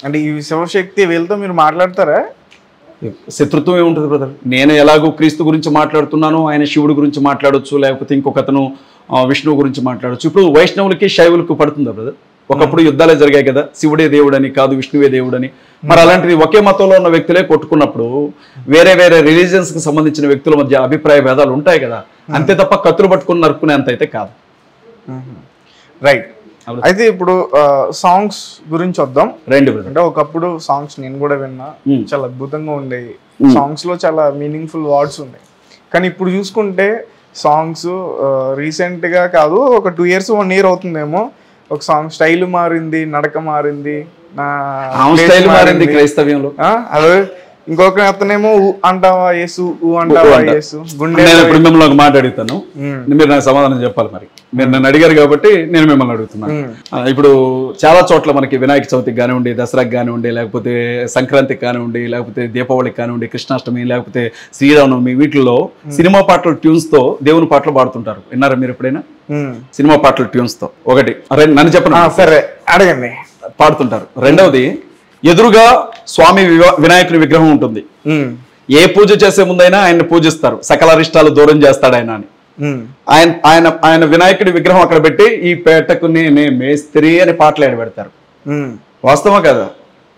అంటే ఈ శివశక్తి వీళ్ళతో మీరు మాట్లాడతారా? శత్రుత్వం ఏముంటుంది బ్రదర్? నేను ఎలాగో క్రీస్తు గురించి మాట్లాడుతున్నాను, ఆయన శివుడి గురించి మాట్లాడొచ్చు, లేకపోతే ఇంకొకతను విష్ణువు గురించి మాట్లాడొచ్చు. ఇప్పుడు వైష్ణవులకి శైవులకు పడుతుందా బ్రదర్? ఒకప్పుడు యుద్ధాలే జరిగాయి కదా, శివుడే దేవుడని కాదు విష్ణువే దేవుడని. మరి అలాంటిది ఒకే మతంలో ఉన్న వ్యక్తులే కొట్టుకున్నప్పుడు వేరే వేరే రిలీజియన్స్ కి సంబంధించిన వ్యక్తుల మధ్య అభిప్రాయ భేదాలు ఉంటాయి కదా, అంతే తప్ప కత్తులు పట్టుకుని నరుకునేంత అయితే కాదు. రైట్. అయితే ఇప్పుడు సాంగ్స్ గురించి వద్దాం. రెండు బ్రదర్. అంటే ఒకప్పుడు సాంగ్స్ నేను కూడా విన్నా, చాలా అద్భుతంగా ఉండేవి. సాంగ్స్ లో చాలా మీనింగ్ఫుల్ వర్డ్స్ ఉన్నాయి. కానీ ఇప్పుడు చూసుకుంటే సాంగ్స్ రీసెంట్ గా కాదు, ఒక 2 years 1 year అవుతుందేమో, ఒక సాంగ్ స్టైల్ మారింది, నడక మారింది, స్టైల్ మారింది క్రైస్తవ్యంలో. అదే ఇంకొక అతనేమో అంటావా యేసు, అంటావా యేసు గుండె. నేను ఇప్పుడు మిమ్మల్ని ఒక మాట అడుగుతాను, మీరు నాకు సమాధానం చెప్పాలి. మరి మీరు నన్ను అడిగారు కాబట్టి నేను మిమ్మల్ని అడుగుతున్నాను. ఇప్పుడు చాలా చోట్ల మనకి వినాయక చవితికి కానివ్వండి, దసరాకి కానివ్వండి, లేకపోతే సంక్రాంతికి కానివ్వండి, లేకపోతే దీపావళికి కానివ్వండి, కృష్ణాష్టమి, లేకపోతే శ్రీరామనవమి, వీటిల్లో సినిమా పాటల ట్యూన్స్ తో దేవుని పాటలు పాడుతుంటారు. విన్నారా మీరు ఎప్పుడైనా? సినిమా పాటల ట్యూన్స్ తో ఒకటి నన్ను చెప్పండి. సరే అడగండి. పాడుతుంటారు. రెండవది, ఎదురుగా స్వామి వినాయకుని విగ్రహం ఉంటుంది. ఏ పూజ చేసే ముందైనా ఆయన్ని పూజిస్తారు, సకల అరిష్టాలు దూరం చేస్తాడు ఆయన అని. ఆయన వినాయకుడి విగ్రహం అక్కడ పెట్టి ఈ పేటకు నేనే మేస్త్రి అని పాటలు పెడతారు. వాస్తవమా కదా?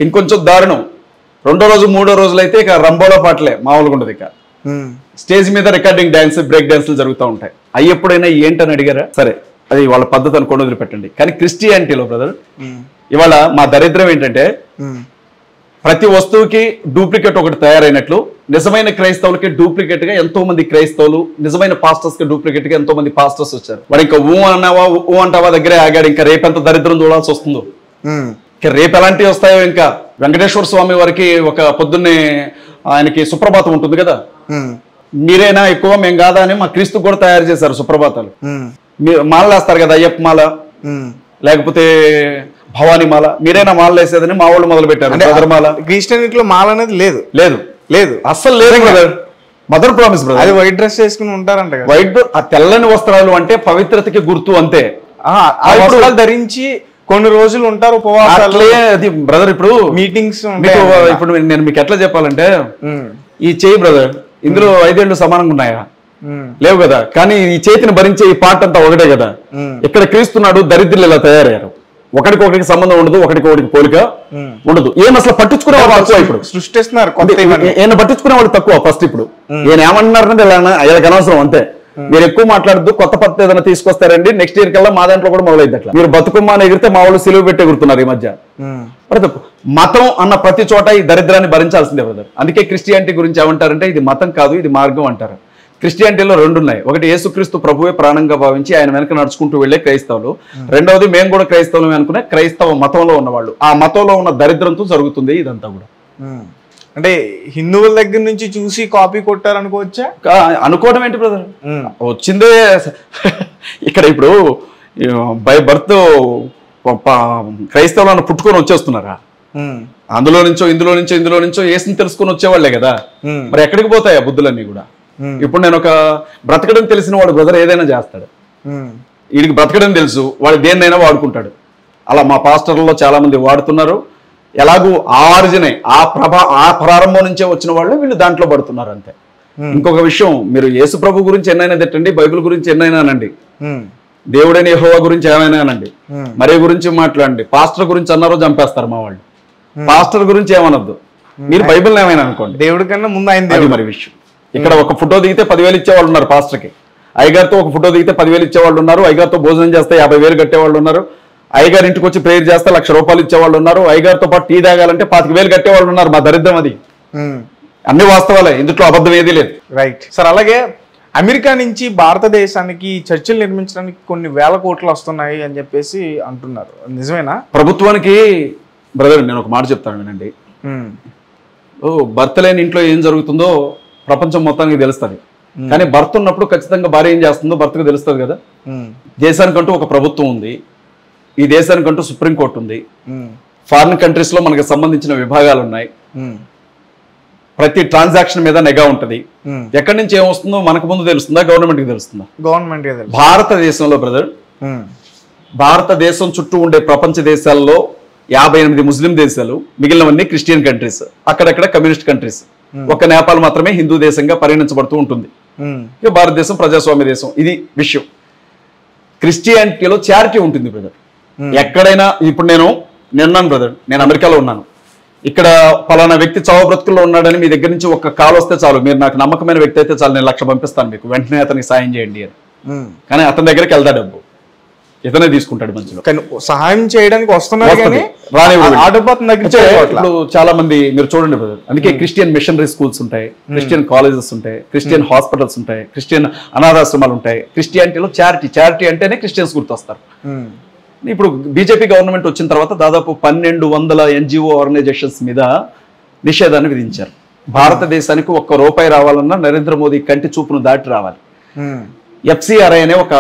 ఇంకొంచెం దారుణం, 2వ రోజు 3వ రోజులు అయితే ఇక రంబోలో పాటలే, మామూలుగా ఉండదు. ఇక స్టేజ్ మీద రికార్డింగ్ డాన్స్, బ్రేక్ డాన్సులు జరుగుతూ ఉంటాయి. అవి ఎప్పుడైనా ఏంటని అడిగారా? సరే, అది వాళ్ళ పద్ధతి అనుకోండి, వదిలిపెట్టండి. కానీ క్రిస్టియానిటీలో బ్రదర్ ఇవాళ మా దరిద్రం ఏంటంటే, ప్రతి వస్తువుకి డూప్లికేట్ ఒకటి తయారైనట్లు నిజమైన క్రైస్తవులకి డూప్లికేట్ గా ఎంతో మంది క్రైస్తవులు, నిజమైన పాస్టర్స్ కి డూప్లికేట్ గా ఎంతో మంది పాస్టర్స్ వచ్చారు. వాడు ఇంకా ఊ అంటావా దగ్గరే ఆగాడు. ఇంకా రేపెంత దరిద్రం చూడాల్సి వస్తుందో. ఇంకా రేపు ఎలాంటివి వస్తాయో. ఇంకా వెంకటేశ్వర స్వామి వారికి ఒక పొద్దున్నే ఆయనకి సుప్రభాతం ఉంటుంది కదా, మీరేనా ఎక్కువ మేము కాదా అని మా క్రీస్తు కూడా తయారు చేశారు సుప్రభాతాలు. మీరు మాలలు వేస్తారు కదా, అయ్యప్ప మాల, లేకపోతే భవానీ మాల, మీరైనా మాల వేసేదని మా వాళ్ళు మొదలు పెట్టారు. మాల క్రిస్టియనిటీలో మాల అనేది లేదు, లేదు లేదు, అస్సలు లేదు బ్రదర్. Mother promise brother. అది వైట్ డ్రెస్ వేసుకుని ఉంటారంట. వైట్, ఆ తెల్లని వస్త్రాలు అంటే పవిత్రతకి గుర్తు అంతే. ఆ వస్త్రాలు ధరించి కొన్ని రోజులు ఉంటారు, ఉపవాసాలు. అది బ్రదర్ ఇప్పుడు మీటింగ్స్. ఇప్పుడు నేను మీకు ఎట్లా చెప్పాలంటే, ఈ చేయి బ్రదర్, ఇందులో 5 ఏళ్ళు సమానంగా ఉన్నాయా? లేవు కదా. కానీ ఈ చేతిని భరించే ఈ పాట అంతా ఒకటే కదా. ఇక్కడ క్రీస్తున్నాడు, దరిద్రులు ఇలా తయారయ్యారు. ఒకటికొకటికి సంబంధం ఉండదు, ఒకటికొకటికి పోలిక ఉండదు. ఏం అసలు పట్టించుకునే వాళ్ళు తక్కువ. ఇప్పుడు సృష్టిస్తున్నారు, ఏమైనా పట్టించుకునే వాళ్ళు తక్కువ. ఫస్ట్ ఇప్పుడు నేను ఏమన్నారంటే ఇలా అనవసరం అంతే. మీరు ఎక్కువ మాట్లాడద్దు, కొత్త పద్ధతి ఏదైనా తీసుకొస్తారండి, నెక్స్ట్ ఇయర్ కల్లా మా దాంట్లో కూడా మొదలైంది. అట్లా మీరు బతుకమ్మ అని ఎగిరితే మా వాళ్ళు సిలువ పెట్టి ఎగురుతున్నారు ఈ మధ్య. మతం అన్న ప్రతి చోట ఈ దరిద్రాన్ని భరించాల్సిందే బ్రదర్. అందుకే క్రిస్టియానిటీ గురించి ఏమంటారంటే, ఇది మతం కాదు, ఇది మార్గం అంటారు. క్రిస్టియానిటీలో 2 ఉన్నాయి. ఒకటి యేసుక్రీస్తు ప్రభువే ప్రాణంగా భావించి ఆయన వెనక నడుచుకుంటూ వెళ్లే క్రైస్తవులు. రెండవది మేము కూడా క్రైస్తవులు అనుకునే క్రైస్తవ మతంలో ఉన్నవాళ్ళు. ఆ మతంలో ఉన్న దరిద్రంతో జరుగుతుంది ఇదంతా కూడా. అంటే హిందువుల దగ్గర నుంచి చూసి కాపీ కొట్టారనుకోవచ్చా? అనుకోవడం ఏంటి బ్రదర్, వచ్చిందే ఇక్కడ. ఇప్పుడు బై బర్త్ క్రైస్తవులను పుట్టుకొని వచ్చేస్తున్నారా? అందులో నుంచో ఇందులో నుంచో ఇందులో నుంచో ఏసుని తెలుసుకొని వచ్చేవాళ్లే కదా. మరి ఎక్కడికి పోతాయా బుద్ధులన్నీ కూడా? ఇప్పుడు నేను ఒక బ్రతకడం తెలిసిన వాడు బ్రదర్ ఏదైనా చేస్తాడు. వీడికి బ్రతకడం తెలుసు, వాడు దేన్నైనా వాడుకుంటాడు. అలా మా పాస్టర్లలో చాలా మంది వాడుతున్నారు. ఎలాగూ ఆరిజినే ఆ ప్రారంభం నుంచే వచ్చిన వాళ్ళు వీళ్ళు దాంట్లో పడుతున్నారు అంతే. ఇంకొక విషయం, మీరు యేసు ప్రభు గురించి ఎన్నైనా తిట్టండి, బైబిల్ గురించి ఎన్నైనా అనండి, దేవుడైన యెహోవా గురించి ఏమైనా అనండి, మరే గురించి మాట్లాడండి, పాస్టర్ గురించి అన్నారో చంపేస్తారు మా వాళ్ళు. పాస్టర్ గురించి ఏమనొద్దు, మీరు బైబిల్ ఏమైనా అనుకోండి, దేవుడి కన్నా ముందు ఆయన. మరి విషయం ఇక్కడ ఒక ఫోటో దిగితే 10,000 ఇచ్చేవాళ్ళు ఉన్నారు పాస్టర్కి. అయ్యగారితో ఒక ఫోటో దిగితే 10,000 ఇచ్చేవాళ్ళు ఉన్నారు. అయ్యగారితో భోజనం చేస్తే 50,000 కట్టేవాళ్ళు ఉన్నారు. అయ్యగారి ఇంటికి వచ్చి ప్రేయర్ చేస్తే 1,00,000 రూపాయలు ఇచ్చేవాళ్ళు ఉన్నారు. అయ్యగారితో పాటు టీ తాగాలంటే 25,000 కట్టేవాళ్ళు ఉన్నారు. మా దరిద్రం అది. అన్ని వాస్తవాలే, ఇందులో అబద్ధం ఏదీ లేదు. Right sir. అలాగే అమెరికా నుంచి భారతదేశానికి చర్చిలు నిర్మించడానికి కొన్ని వేల కోట్లు వస్తున్నాయి అని చెప్పేసి అంటున్నారు, నిజమేనా? ప్రభుత్వానికి బ్రదర్ నేను ఒక మాట చెప్తాను వినండి. భర్త లేని ఇంట్లో ఏం జరుగుతుందో ప్రపంచం మొత్తానికి తెలుస్తుంది. కానీ భర్త ఉన్నప్పుడు ఖచ్చితంగా భార్య ఏం చేస్తుందో భర్తకు తెలుస్తుంది కదా. దేశానికంటూ ఒక ప్రభుత్వం ఉంది, ఈ దేశానికంటూ సుప్రీంకోర్టు ఉంది, ఫారిన్ కంట్రీస్ లో మనకు సంబంధించిన విభాగాలు ఉన్నాయి, ప్రతి ట్రాన్సాక్షన్ మీద నిఘా ఉంటుంది. ఎక్కడి నుంచి ఏమొస్తుందో మనకు ముందు తెలుస్తుందా, గవర్నమెంట్ కి తెలుస్తుందా? గవర్నమెంట్. భారతదేశంలో బ్రదర్, భారతదేశం చుట్టూ ఉండే ప్రపంచ దేశాల్లో 58 ముస్లిం దేశాలు, మిగిలినవన్నీ క్రిస్టియన్ కంట్రీస్, అక్కడక్కడ కమ్యూనిస్ట్ కంట్రీస్. ఒక నేపాల్ మాత్రమే హిందూ దేశంగా పరిగణించబడుతూ ఉంటుంది. ఇక భారతదేశం ప్రజాస్వామ్య దేశం. ఇది విషయం. క్రిస్టియానిటీలో చారిటీ ఉంటుంది బ్రదర్. ఎక్కడైనా ఇప్పుడు నేను బ్రదర్, నేను అమెరికాలో ఉన్నాను. ఇక్కడ పలానా వ్యక్తి చావు బ్రతుకుల్లో ఉన్నాడని మీ దగ్గర నుంచి ఒక కాల్ వస్తే చాలు, మీరు నాకు నమ్మకమైన వ్యక్తి అయితే చాలు, నేను 1,00,000 పంపిస్తాను మీకు, వెంటనే అతనికి సాయం చేయండి అని. కానీ అతని దగ్గరికి వెళ్తా డబ్బు ఇతనే తీసుకుంటాడు మంచిలో. కానీ సహాయం చేయడానికి వస్తున్నారు కానీ ఇప్పుడు చాలా మంది మీరు చూడండి బ్రదర్, అందుకే క్రిస్టియన్ మిషనరీ స్కూల్స్ ఉంటాయి, క్రిస్టియన్ కాలేజెస్ ఉంటాయి, క్రిస్టియన్ హాస్పిటల్స్ ఉంటాయి, క్రిస్టియన్ అనాథాశ్రమాలు ఉంటాయి. క్రిస్టియానిటీలో చారిటీ అంటేనే క్రిస్టియన్స్ గుర్తొస్తారు. ఇప్పుడు బీజేపీ గవర్నమెంట్ వచ్చిన తర్వాత దాదాపు 1200 NGO ఆర్గనైజేషన్స్ మీద నిషేధాన్ని విధించారు. భారతదేశానికి ₹1 రావాలన్నా నరేంద్ర మోదీ కంటి చూపును దాటి రావాలి. FCRI అనే ఒక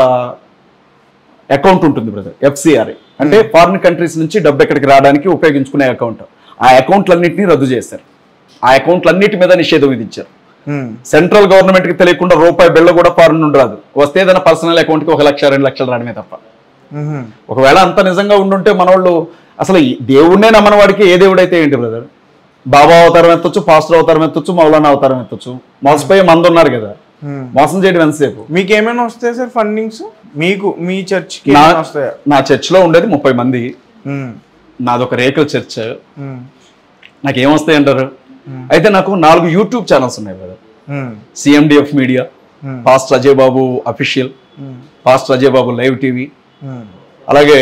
అకౌంట్ ఉంటుంది బ్రదర్. FCRI అంటే ఫారిన్ కంట్రీస్ నుంచి డబ్బు ఎక్కడికి రావడానికి ఉపయోగించుకునే అకౌంట్. ఆ అకౌంట్లన్నింటినీ రద్దు చేశారు. ఆ అకౌంట్లన్నిటి మీద నిషేధం విధించారు. సెంట్రల్ గవర్నమెంట్ కి తెలియకుండా ₹1 బిళ్ళ కూడా ఫారిన్ నుండి రాదు. వస్తే ఏదైనా పర్సనల్ అకౌంట్ కి 1,00,000 2 లక్షలు రావడమే తప్ప. ఒకవేళ అంత నిజంగా ఉండుంటే మన వాళ్ళు అసలు దేవుడినే నమ్మని వాడికి ఏ దేవుడైతే ఏంటి బ్రదర్, బాబా అవతారం ఎత్తొచ్చు, పాస్టర్ అవతారం ఎత్తొచ్చు, మౌలానా అవతారం ఎత్తొచ్చు. మోసపోయే మంది ఉన్నారు కదా, మోసం చేయడం ఎంతసేపు. మీకు ఏమైనా వస్తాయి సార్ ఫండింగ్స్? మీకు మీ చర్చ్ నా చర్చ్ లో ఉండేది 30 మంది. నాదొక రేకుల చర్చ్. నాకేమొస్తాయి అంటారు? అయితే నాకు 4 యూట్యూబ్ ఛానల్స్ ఉన్నాయి brother. CMDF media, pastor Ajay Babu official, pastor Ajay Babu live TV, అలాగే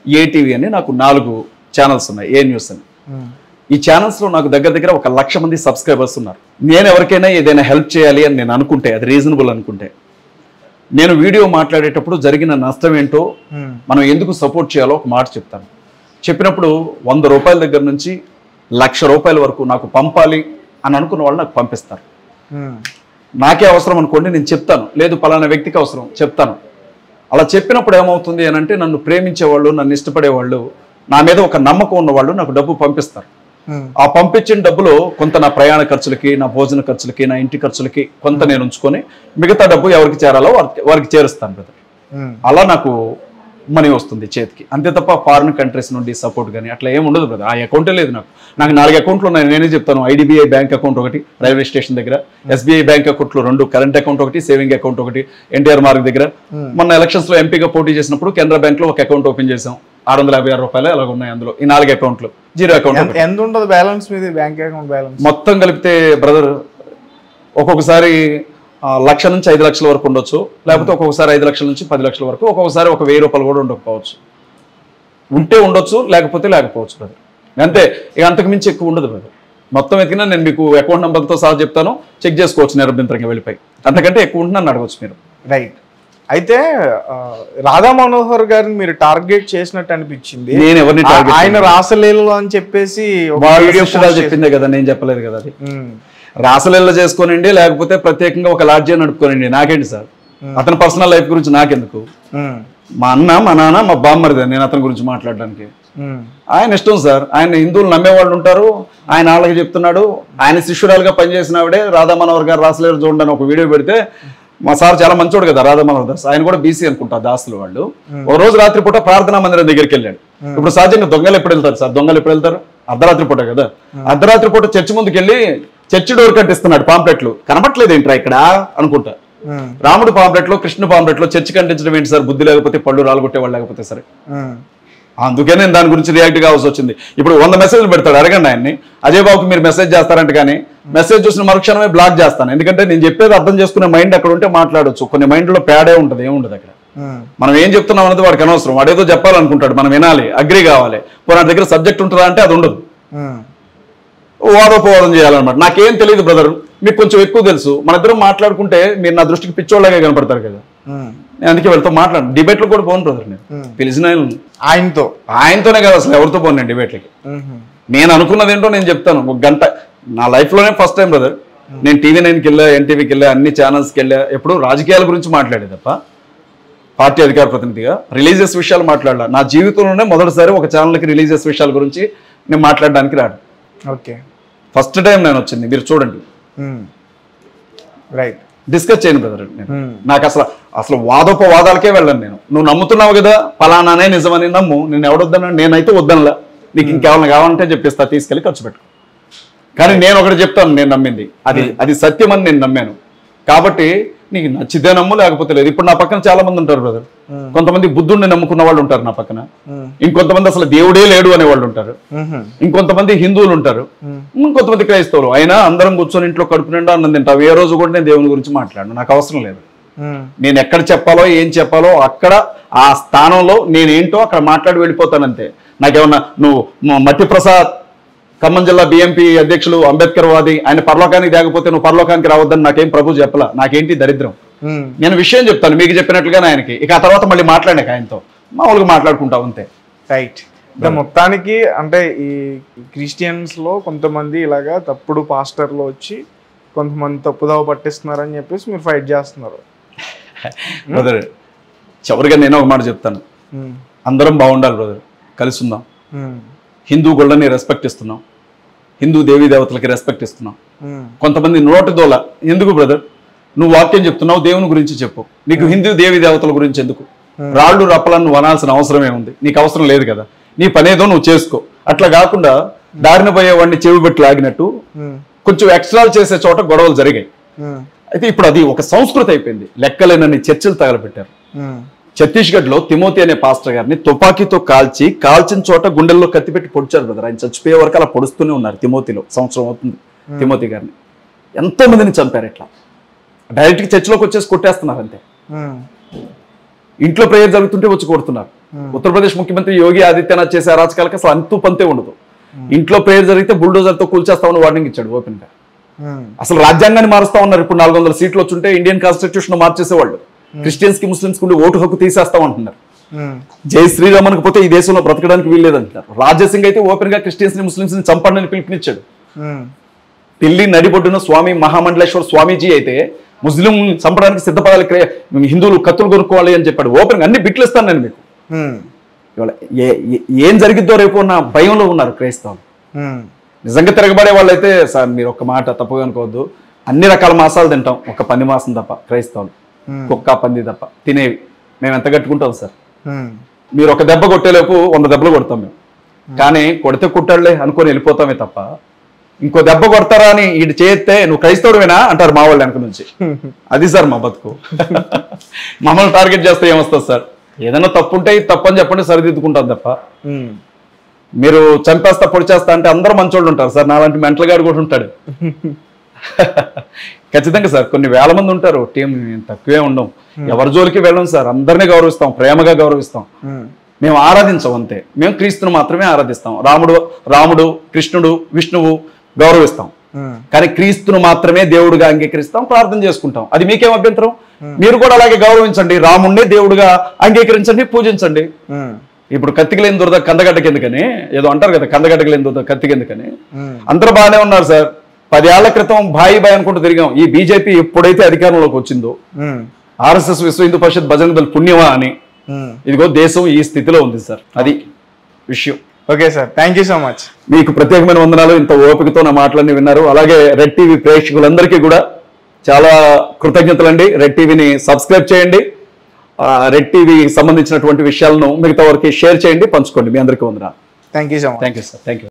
ATV అని నాకు 4 ఛానల్స్ ఉన్నాయి, ఏ న్యూస్ అని. ఈ ఛానల్స్ లో నాకు దగ్గర 1,00,000 మంది సబ్స్క్రైబర్స్ ఉన్నారు. నేను ఎవరికైనా ఏదైనా హెల్ప్ చేయాలి అని నేను అనుకుంటే, అది రీజనబుల్ అనుకుంటే, నేను వీడియో మాట్లాడేటప్పుడు జరిగిన నష్టం ఏంటో, మనం ఎందుకు సపోర్ట్ చేయాలో ఒక మాట చెప్తాను. చెప్పినప్పుడు ₹100 దగ్గర నుంచి ₹1,00,000 వరకు నాకు పంపాలి అని అనుకున్న వాళ్ళు నాకు పంపిస్తారు. నాకే అవసరం అనుకోండి, నేను చెప్తాను. లేదు పలానా వ్యక్తికి అవసరం చెప్తాను. అలా చెప్పినప్పుడు ఏమవుతుంది అని అంటే, నన్ను ప్రేమించేవాళ్ళు, నన్ను ఇష్టపడేవాళ్ళు, నా మీద ఒక నమ్మకం ఉన్నవాళ్ళు నాకు డబ్బు పంపిస్తారు. ఆ పంపించిన డబ్బులో కొంత నా ప్రయాణ ఖర్చులకి, నా భోజన ఖర్చులకి, నా ఇంటి ఖర్చులకి కొంత నేను ఉంచుకొని మిగతా డబ్బు ఎవరికి చేరాలో వారికి చేరుస్తాను బ్రదర్. అలా నాకు మనీ వస్తుంది చేతికి, అంతే తప్ప ఫారిన్ కంట్రీస్ నుండి సపోర్ట్ కానీ అట్లా ఏమి ఉండదు బ్రదర్. ఆ అకౌంటే లేదు నాకు. 4 అకౌంట్లు ఉన్నాయి, నేనే చెప్తాను. IDBI బ్యాంక్ అకౌంట్ ఒకటి రైల్వే స్టేషన్ దగ్గర, SBI బ్యాంక్ అకౌంట్లు 2, కరెంట్ అకౌంట్ ఒకటి, సేవింగ్ అకౌంట్ ఒకటి NTR మార్గ్ దగ్గర. మొన్న ఎలక్షన్స్ లో ఎంపీగా పోటీ చేసినప్పుడు కెనరా బ్యాంక్ లో ఒక అకౌంట్ ఓపెన్ చేసాం, ₹656 అలాగ ఉన్నాయి. అందులో ఈ 4 అకౌంట్లు, 0 అకౌంట్. ఎంత ఉంటుంది బ్యాలెన్స్ మీద బ్యాంక్ అకౌంట్ బ్యాలెన్స్? మొత్తం కలిపితే బ్రదర్ ఒక్కొక్కసారి 1,00,000 నుంచి 5 లక్షల వరకు ఉండొచ్చు, లేకపోతే ఒక్కొక్కసారి 5 లక్షల నుంచి 10 లక్షల వరకు, ఒక్కొక్కసారి ₹1,000 కూడా ఉండకపోవచ్చు. ఉంటే ఉండొచ్చు, లేకపోతే లేకపోవచ్చు బ్రదర్. అంతే, ఇక అంతకు మించి ఎక్కువ ఉండదు బ్రదర్. మొత్తం ఎతికినా నేను మీకు అకౌంట్ నెంబర్తో సహా చెప్తాను, చెక్ చేసుకోవచ్చు నిరభ్యంతరంగా వెళ్ళిపోయి. అంతకంటే ఎక్కువ ఉంటుందని అడగవచ్చు మీరు. రైట్. అయితే రాధా మనోహర్ గారిని మీరు టార్గెట్ చేసినట్టు అనిపించింది. నేను ఎవరిని ఆయన రాసలీలలో అని చెప్పేసి చెప్పిందే కదా, నేను చెప్పలేదు కదా. అది రాసలీల చేసుకోనండి, లేకపోతే ప్రత్యేకంగా ఒక లాడ్జీ నడుపుకోనండి, నాకేంటి సార్? అతని పర్సనల్ లైఫ్ గురించి నాకెందుకు? మా అన్న, మా నాన్న, మా బామ్మరిదే నేను అతని గురించి మాట్లాడడానికి. ఆయన ఇష్టం సార్. ఆయన హిందువులు నమ్మేవాళ్ళు ఉంటారు, ఆయన వాళ్ళకి చెప్తున్నాడు. ఆయన శిష్యురాలుగా పనిచేసిన ఆవిడే రాధా మనోహర్ గారు రాసలీల చూడండి ఒక వీడియో పెడితే, మా సార్ చాలా మంచోడు కదా రాధా మనోహర్ దాస్, ఆయన కూడా BC అనుకుంటా దాసులు వాళ్ళు. ఒక రోజు రాత్రిపూట ప్రార్థనా మందిరం దగ్గరికి వెళ్ళాడు. ఇప్పుడు సహజంగా దొంగలు ఎప్పుడు వెళ్తారు సార్? దొంగలు ఎప్పుడు వెళ్తారు? అర్ధరాత్రి పూట కదా. అర్ధరాత్రి పూట చర్చి ముందుకు వెళ్ళి చర్చి డోర్ కట్టిస్తున్నాడు, పాంప్లెట్లు. కనపట్లేదు ఏంట్రా ఇక్కడ అనుకుంటా. రాముడు పాంప్లెట్ లో, కృష్ణ పాంప్లెట్ లో చర్చి కంటించడం ఏంటి సార్? బుద్ధి లేకపోతే, పళ్ళు రాలగొట్టే వాళ్ళు లేకపోతే సరే. అందుకే నేను దాని గురించి రియాక్ట్ కావాల్సి వచ్చింది. ఇప్పుడు 100 మెసేజ్లు పెడతాడు, అడగండి ఆయన్ని. అజయ్ బాబుకి మీరు మెసేజ్ చేస్తారంట, కానీ మెసేజ్ చూసిన మరుక్షణమే బ్లాక్ చేస్తాను. ఎందుకంటే నేను చెప్పేది అర్థం చేసుకునే మైండ్ అక్కడ ఉంటే మాట్లాడొచ్చు. కొన్ని మైండ్లో పేడే ఉంటుంది, ఏముండదు అక్కడ. మనం ఏం చెప్తున్నాం అనేది వాడికి అనవసరం. వాడేదో చెప్పాలనుకుంటాడు, మనం వినాలి, అగ్రి కావాలి. నా దగ్గర సబ్జెక్ట్ ఉంటుందా అంటే అది ఉండదు. వాదోపవాదం చేయాలన్నమాట. నాకేం తెలియదు బ్రదర్, మీకు కొంచెం ఎక్కువ తెలుసు. మన ఇద్దరం మాట్లాడుకుంటే మీరు నా దృష్టికి పిచ్చోళ్ళగా కనపడతారు కదా. నేను అందుకే వెళ్తా మాట్లాడు. డిబేట్లు కూడా పోను బ్రదర్. నేను పిలిచిన ఆయనతోనే కదా, అసలు ఎవరితో పోను నేను డిబేట్లకి. నేను అనుకున్నది ఏంటో నేను చెప్తాను. 1 గంట నా లైఫ్లోనే ఫస్ట్ టైం బ్రదర్. నేను TV9కి వెళ్ళా, NTVకి వెళ్ళా, అన్ని ఛానల్స్కి వెళ్ళా. ఎప్పుడు రాజకీయాల గురించి మాట్లాడే తప్ప పార్టీ అధికార ప్రతినిధిగా రిలీజియస్ విషయాలు మాట్లాడాల. నా జీవితంలోనే మొదటిసారి ఒక ఛానల్కి రిలీజియస్ విషయాల గురించి నేను మాట్లాడడానికి రాడు. ఓకే, ఫస్ట్ టైం నేను వచ్చింది, మీరు చూడండి. రైట్, డిస్కస్ చేయను బ్రదర్. నాకు అసలు వాదోపవాదాలకే వెళ్ళను నేను. నువ్వు నమ్ముతున్నావు కదా, పలానానే నిజమని నమ్ము, నేను ఎవడొద్దన్నా. నేనైతే వద్దనలా. నీకు ఇంకేమైనా కావాలంటే చెప్పిస్తా, తీసుకెళ్ళి ఖర్చు పెట్టుకో. కానీ నేను ఒకటి చెప్తాను, నేను నమ్మింది అది సత్యం అని నేను నమ్మాను. కాబట్టి నీకు నచ్చితే నమ్ము, లేకపోతే లేదు. ఇప్పుడు నా పక్కన చాలా మంది ఉంటారు బ్రదర్. కొంతమంది బుద్ధుడిని నమ్ముకున్న వాళ్ళు ఉంటారు నా పక్కన, ఇంకొంతమంది అసలు దేవుడే లేడు అనే వాళ్ళు ఉంటారు, ఇంకొంతమంది హిందువులు ఉంటారు, ఇంకొంతమంది క్రైస్తవులు. అయినా అందరం కూర్చొని ఇంట్లో కడుపు నిండా అన్నం తింటాం. ఏ రోజు కూడా నేను దేవుని గురించి మాట్లాడను, నాకు అవసరం లేదు. నేను ఎక్కడ చెప్పాలో ఏం చెప్పాలో అక్కడ ఆ స్థానంలో నేనేంటో అక్కడ మాట్లాడి వెళ్ళిపోతానంతే. నాకేమన్నా నువ్వు మట్టి ప్రసాద్ ఖమ్మం జిల్లా బిఎంపీ అధ్యక్షులు అంబేద్కర్ వాది, ఆయన పరలోకానికి తేకపోతే నువ్వు పరలోకానికి రావద్దని నాకేం ప్రభు చెప్పలా. నాకేంటి దరిద్రం, నేను విషయం చెప్తాను మీకు చెప్పినట్లుగానే ఆయనకి. ఇక ఆ తర్వాత మళ్ళీ మాట్లాడాక ఆయనతో మామూలుగా మాట్లాడుకుంటాం అంతే. రైట్. మొత్తానికి అంటే ఈ క్రిస్టియన్స్ లో కొంతమంది ఇలాగా తప్పుడు పాస్టర్లు వచ్చి కొంతమంది తప్పుదావ పట్టిస్తున్నారని చెప్పేసి మీరు ఫైట్ చేస్తున్నారు. బ్రదర్ చివరిగా నేను ఒక మాట చెప్తాను, అందరం బాగుండాలి బ్రదర్, కలిసి ఉందాం. హిందూ గుళ్ళని రెస్పెక్ట్ ఇస్తున్నాం, హిందూ దేవీ దేవతలకి రెస్పెక్ట్ ఇస్తున్నాం. కొంతమంది నోటి దోల ఎందుకు బ్రదర్, నువ్వు వాక్యం చెప్తున్నావు, దేవుని గురించి చెప్పు, నీకు హిందూ దేవీ దేవతల గురించి ఎందుకు? రాళ్ళు రప్పలను నువ్వు అనాల్సిన అవసరమే ఉంది, నీకు అవసరం లేదు కదా, నీ పనేదో నువ్వు చేసుకో. అట్లా కాకుండా దారిన పోయేవాడిని చెవి పెట్టి లాగినట్టు కొంచెం ఎక్స్ట్రాలు చేసే చోట గొడవలు జరిగాయి. అయితే ఇప్పుడు అది ఒక సంస్కృతి అయిపోయింది. లెక్కలేనన్ని చర్చలు తగలబెట్టారు. ఛత్తీస్గఢ్లో తిమోతి అనే పాస్టర్ గారిని తుపాకీతో కాల్చిన చోట గుండెల్లో కత్తిపెట్టి పొడిచారు బ్రదర్. ఆయన చచ్చిపోయే వరకు అలా పొడుస్తూనే ఉన్నారు. తిమోతిలో సంవత్సరం అవుతుంది తిమోతి గారిని. ఎంతో మందిని చంపారు. ఇట్లా డైరెక్ట్గా చర్చిలోకి వచ్చేసి కొట్టేస్తున్నారు అంతే. ఇంట్లో ప్రేయర్ జరుగుతుంటే వచ్చి కొడుతున్నారు. ఉత్తరప్రదేశ్ ముఖ్యమంత్రి యోగి ఆదిత్యనాథ్ చేసే అరాచకాలకి అసలు అంతు పంతే ఉండదు. ఇంట్లో ప్రేయర్ జరిగితే బుల్డోజర్తో కూల్చేస్తామని వార్నింగ్ ఇచ్చాడు ఓపెన్ గా. అసలు రాజ్యాంగాన్ని మారుస్తా ఉన్నారు. ఇప్పుడు 400 సీట్లు వచ్చుంటే ఇండియన్ కాన్స్టిట్యూషన్ మార్చేసేవాళ్ళు. క్రిస్టియన్స్ కి ముస్లింస్ కి ఓటు హక్కు తీసేస్తామంటున్నారు. జై శ్రీరామనికి పోతే ఈ దేశంలో బ్రతకడానికి వీల్లేదంటున్నారు. రాజసింగ్ అయితే ఓపెన్ గా క్రిస్టియన్స్ ని ముస్లింస్ ని చంపండి అని పిలుపునిచ్చాడు. ఢిల్లీ నడిబొడ్డున స్వామి మహామండలేశ్వర స్వామీజీ అయితే ముస్లిం చంపడానికి సిద్ధపడాలి, హిందువులు కత్తులు కొనుక్కోవాలి అని చెప్పాడు. ఓపెన్ గా అన్ని బిట్లు ఇస్తాను నేను మీకు. ఇవాళ ఏం జరిగిద్దో రేపు ఉన్న భయంలో ఉన్నారు క్రైస్తవులు. నిజంగా తిరగబడే వాళ్ళైతే సార్ మీరు ఒక్క మాట తప్పుగా అనుకోవద్దు, అన్ని రకాల మాసాలు తింటాం, ఒక పంది మాసం తప్ప క్రైస్తవులు, కుక్క పంది తప్ప తినేవి మేము ఎంత కట్టుకుంటాం సార్. మీరు ఒక దెబ్బ కొట్టేలోపు 100 దెబ్బలు కొడతాం మేము. కానీ కొడితే కుట్టాడులే అనుకొని వెళ్ళిపోతామే తప్ప ఇంకో దెబ్బ కొడతారా అని ఇటు చేస్తే నువ్వు క్రైస్తవుడువేనా అంటారు మా వాళ్ళు వెనక నుంచి. అది సార్ మా బతుకు. మమ్మల్ని టార్గెట్ చేస్తే ఏమొస్తుంది సార్? ఏదైనా తప్పు ఉంటే తప్పు అని చెప్పండి, సరిదిద్దుకుంటాం తప్ప మీరు చంపేస్తా పొడి చేస్తా అంటే అందరూ మంచోళ్ళు ఉంటారు సార్. నాలాంటి మెంటల్ గాడు కూడా ఉంటాడు. ఖచ్చితంగా సార్ కొన్ని వేల మంది ఉంటారు టీం, తక్కువే ఉండం. ఎవరి జోలికి వెళ్ళం సార్, అందరినీ గౌరవిస్తాం, ప్రేమగా గౌరవిస్తాం. మేము ఆరాధించం అంతే, మేము క్రీస్తును మాత్రమే ఆరాధిస్తాం. రాముడు కృష్ణుడు విష్ణువు గౌరవిస్తాం, కానీ క్రీస్తును మాత్రమే దేవుడుగా అంగీకరిస్తాం, ప్రార్థన చేసుకుంటాం. అది మీకేం అభ్యంతరం? మీరు కూడా అలాగే గౌరవించండి, రాముడిని దేవుడుగా అంగీకరించండి, పూజించండి. ఇప్పుడు కత్తికి లేని దురద కందగడ్డకి ఎందుకని ఏదో అంటారు కదా, కందగడ్డకి లేని దురద కత్తికి ఎందుకని. అందరూ బాగానే ఉన్నారు సార్. 10 ఏళ్ల క్రితం భాయి అనుకుంటూ తిరిగాం. ఈ బీజేపీ ఎప్పుడైతే అధికారంలోకి వచ్చిందో ఆర్ఎస్ఎస్ విశ్వ హిందూ పరిషత్ బజరంగ దళ్ పుణ్యమా అని ఇదిగో దేశం ఈ స్థితిలో ఉంది సార్. అది విషయం. Okay sir, thank you so much. మీకు ప్రత్యేకమైన వందనాలు. ఇంత ఓపికతో నా మాటలన్నీ విన్నారు. అలాగే రెడ్ టీవీ ప్రేక్షకులందరికీ కూడా చాలా కృతజ్ఞతలండి. రెడ్ టీవీని సబ్స్క్రైబ్ చేయండి. రెడ్ టీవీ సంబంధించినటువంటి విషయాలను మిగతా వారికి షేర్ చేయండి, పంచుకోండి. మీ అందరికీ వందనాలు. Thank you so much. Thank you sir. Thank you.